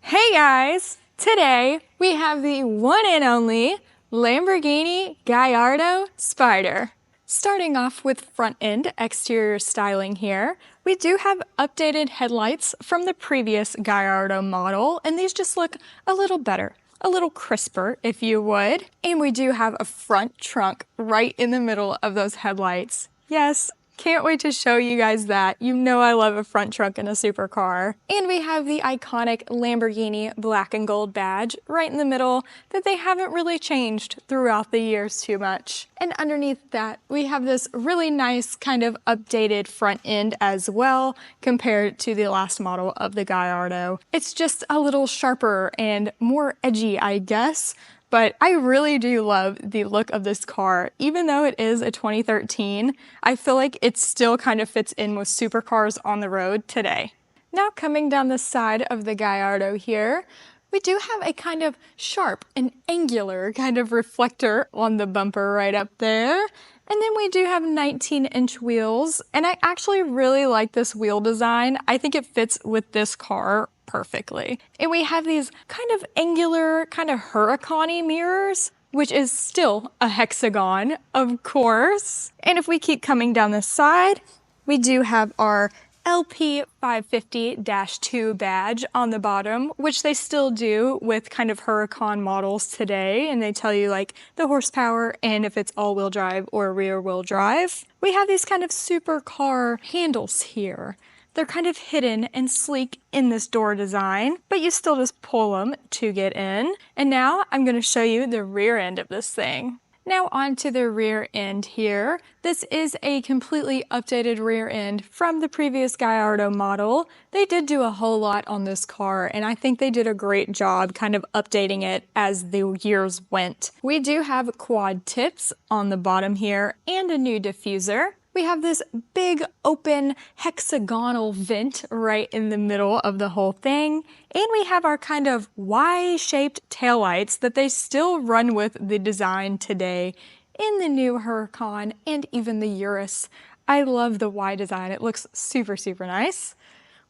Hey guys! Today we have the one and only Lamborghini Gallardo Spider. Starting off with front end exterior styling here, we do have updated headlights from the previous Gallardo model, and these just look a little better. A little crisper, if you would. And we do have a front trunk right in the middle of those headlights. Yes, can't wait to show you guys that. You know I love a front trunk in a supercar. And we have the iconic Lamborghini black and gold badge right in the middle that they haven't really changed throughout the years too much. And underneath that, we have this really nice kind of updated front end as well compared to the last model of the Gallardo. It's just a little sharper and more edgy, I guess. But I really do love the look of this car. Even though it is a 2013, I feel like it still kind of fits in with supercars on the road today. Now coming down the side of the Gallardo here, we do have a kind of sharp and angular kind of reflector on the bumper right up there. And then we do have 19-inch wheels, and I actually really like this wheel design. I think it fits with this car perfectly. And we have these kind of angular, kind of hurricane-y mirrors, which is still a hexagon, of course. And if we keep coming down the side, we do have our LP 550-2 badge on the bottom, which they still do with kind of Huracan models today, and they tell you like the horsepower and if it's all-wheel drive or rear-wheel drive. We have these kind of supercar handles here. They're kind of hidden and sleek in this door design, but you still just pull them to get in. And now I'm going to show you the rear end of this thing. Now onto the rear end here. This is a completely updated rear end from the previous Gallardo model. They did do a whole lot on this car, and I think they did a great job kind of updating it as the years went. We do have quad tips on the bottom here and a new diffuser. We have this big open hexagonal vent right in the middle of the whole thing. And we have our kind of Y-shaped taillights that they still run with the design today in the new Huracan and even the Urus. I love the Y design. It looks super, super nice.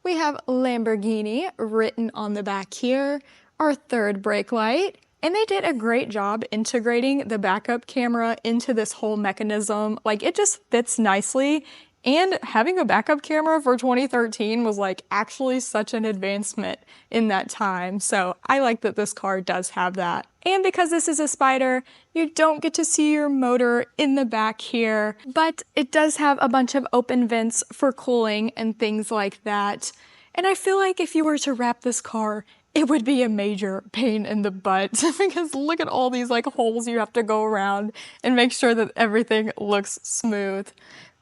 We have Lamborghini written on the back here, our third brake light. And they did a great job integrating the backup camera into this whole mechanism. Like, it just fits nicely. And having a backup camera for 2013 was like actually such an advancement in that time. So I like that this car does have that. And because this is a Spider, you don't get to see your motor in the back here, but it does have a bunch of open vents for cooling and things like that. And I feel like if you were to wrap this car, it would be a major pain in the butt because look at all these like holes you have to go around and make sure that everything looks smooth.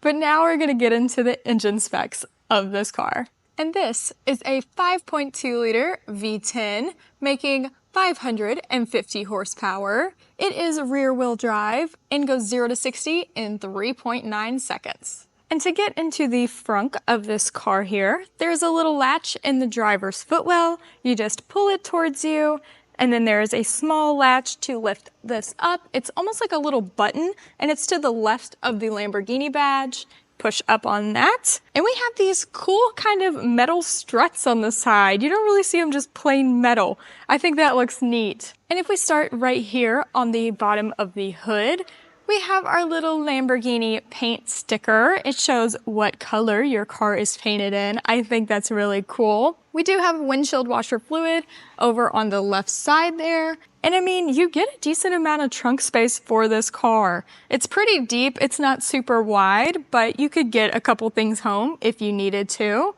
But now we're going to get into the engine specs of this car. And this is a 5.2 liter V10 making 550 horsepower. It is rear wheel drive and goes 0 to 60 in 3.9 seconds. And to get into the frunk of this car here, there's a little latch in the driver's footwell. You just pull it towards you, and then there is a small latch to lift this up. It's almost like a little button, and it's to the left of the Lamborghini badge. Push up on that. And we have these cool kind of metal struts on the side. You don't really see them just plain metal. I think that looks neat. And if we start right here on the bottom of the hood, we have our little Lamborghini paint sticker. It shows what color your car is painted in. I think that's really cool. We do have windshield washer fluid over on the left side there. And I mean, you get a decent amount of trunk space for this car. It's pretty deep. It's not super wide, but you could get a couple things home if you needed to.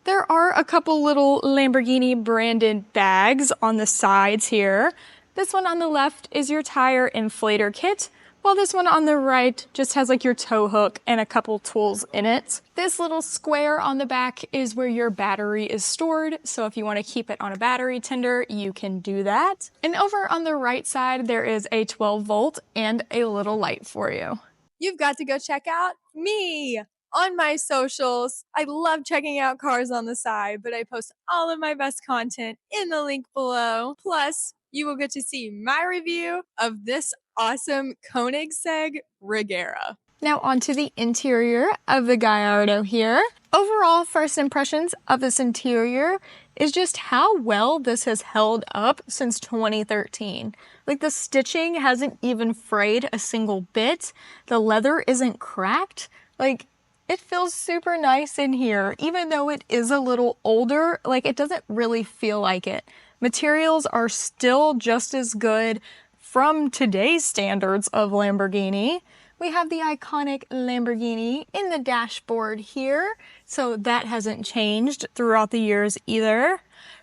There are a couple little Lamborghini branded bags on the sides here. This one on the left is your tire inflator kit, while this one on the right just has like your tow hook and a couple tools in it. This little square on the back is where your battery is stored, so if you want to keep it on a battery tender, you can do that. And over on the right side, there is a 12-volt and a little light for you. You've got to go check out me on my socials. I love checking out cars on the side, but I post all of my best content in the link below. Plus, you will get to see my review of this awesome Koenigsegg Regera. Now onto the interior of the Gallardo here. Overall, first impressions of this interior is just how well this has held up since 2013. Like, the stitching hasn't even frayed a single bit. The leather isn't cracked. Like, it feels super nice in here. Even though it is a little older, like, it doesn't really feel like it. Materials are still just as good from today's standards of Lamborghini. We have the iconic Lamborghini in the dashboard here, so that hasn't changed throughout the years either.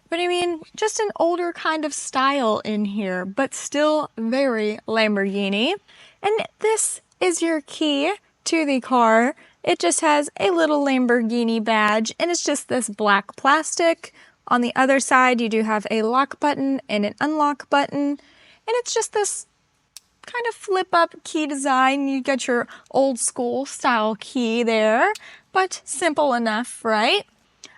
But I mean, just an older kind of style in here, but still very Lamborghini. And this is your key to the car. It just has a little Lamborghini badge, and it's just this black plastic. On the other side, you do have a lock button and an unlock button, and it's just this kind of flip up key design. You got your old school style key there, but simple enough, right?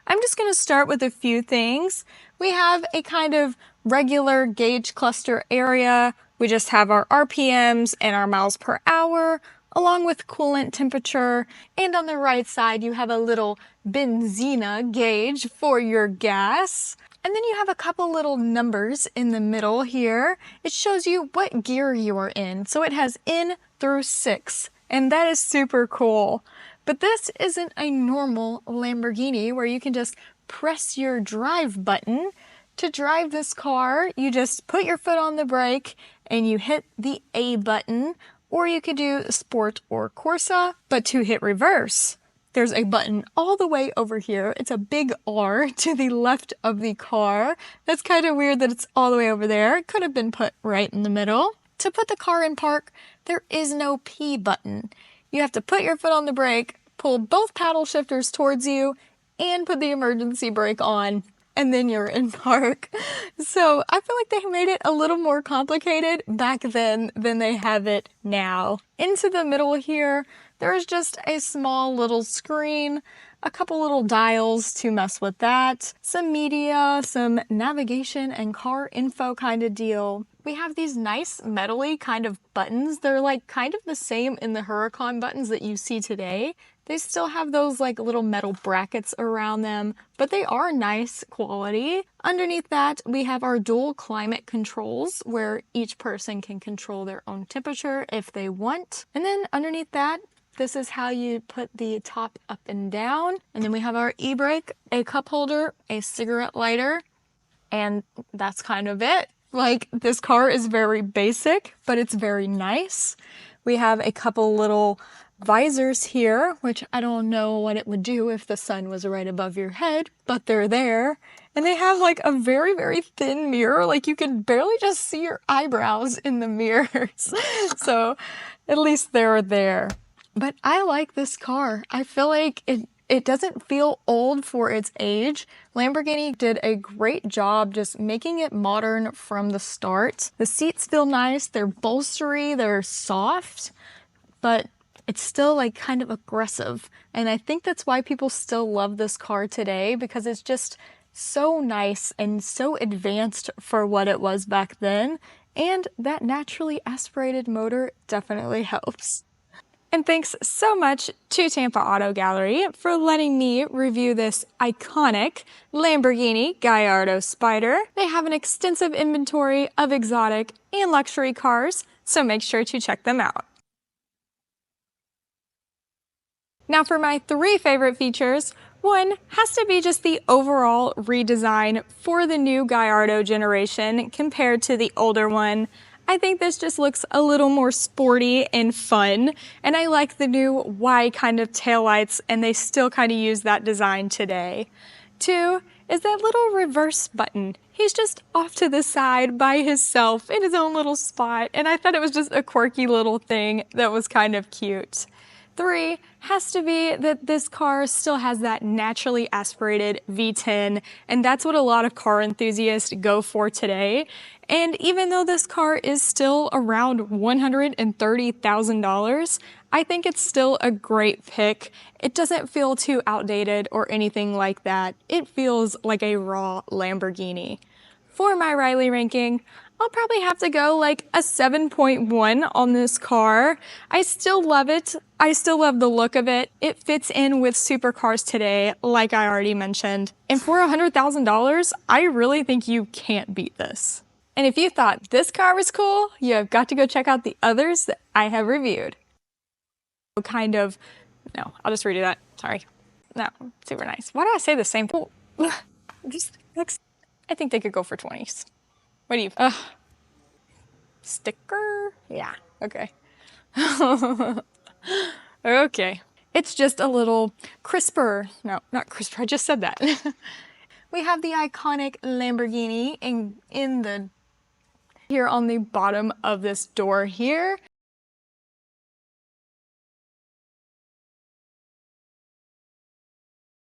I'm just going to start with a few things. We have a kind of regular gauge cluster area. We just have our RPMs and our miles per hour, along with coolant temperature. And on the right side, you have a little benzina gauge for your gas. And then you have a couple little numbers in the middle here. It shows you what gear you are in. So it has N through 6, and that is super cool. But this isn't a normal Lamborghini where you can just press your drive button. To drive this car, you just put your foot on the brake and you hit the A button, or you could do Sport or Corsa. But to hit reverse, there's a button all the way over here. It's a big R to the left of the car. That's kind of weird that it's all the way over there. It could have been put right in the middle. To put the car in park, there is no P button. You have to put your foot on the brake, pull both paddle shifters towards you, and put the emergency brake on, and then you're in park. So I feel like they made it a little more complicated back then than they have it now. Into the middle here, there's just a small little screen, a couple little dials to mess with that, some media, some navigation and car info kind of deal. We have these nice metally kind of buttons. They're like kind of the same in the Huracan buttons that you see today. They still have those like little metal brackets around them, but they are nice quality. Underneath that, we have our dual climate controls where each person can control their own temperature if they want. And then underneath that, this is how you put the top up and down. And then we have our e-brake, a cup holder, a cigarette lighter, and that's kind of it. Like, this car is very basic, but it's very nice. We have a couple little visors here, which I don't know what it would do if the sun was right above your head, but they're there. And they have like a very, very thin mirror. Like, you can barely just see your eyebrows in the mirrors. So at least they're there. But I like this car. I feel like it doesn't feel old for its age. Lamborghini did a great job just making it modern from the start. The seats feel nice, they're bolstery, they're soft, but it's still like kind of aggressive. And I think that's why people still love this car today, because it's just so nice and so advanced for what it was back then. And that naturally aspirated motor definitely helps. And thanks so much to Tampa Auto Gallery for letting me review this iconic Lamborghini Gallardo Spider. They have an extensive inventory of exotic and luxury cars, so make sure to check them out. Now for my 3 favorite features, one has to be just the overall redesign for the new Gallardo generation compared to the older one. I think this just looks a little more sporty and fun, and I like the new Y kind of taillights, and they still kind of use that design today. 2 is that little reverse button. He's just off to the side by himself in his own little spot, and I thought it was just a quirky little thing that was kind of cute. 3 has to be that this car still has that naturally aspirated V10, and that's what a lot of car enthusiasts go for today. And even though this car is still around $130,000, I think it's still a great pick. It doesn't feel too outdated or anything like that. It feels like a raw Lamborghini. for my Riley ranking, I'll probably have to go like a 7.1 on this car. I still love it. I still love the look of it. It fits in with supercars today, like I already mentioned. And for $100,000, I really think you can't beat this. And if you thought this car was cool, you have got to go check out the others that I have reviewed. No, I'll just redo that. Sorry. No, super nice. Why do I say the same thing? I think they could go for 20s. What do you, sticker? Yeah, okay. Okay. It's just a little crisper. No, not crisper, I just said that. We have the iconic Lamborghini in the here on the bottom of this door here.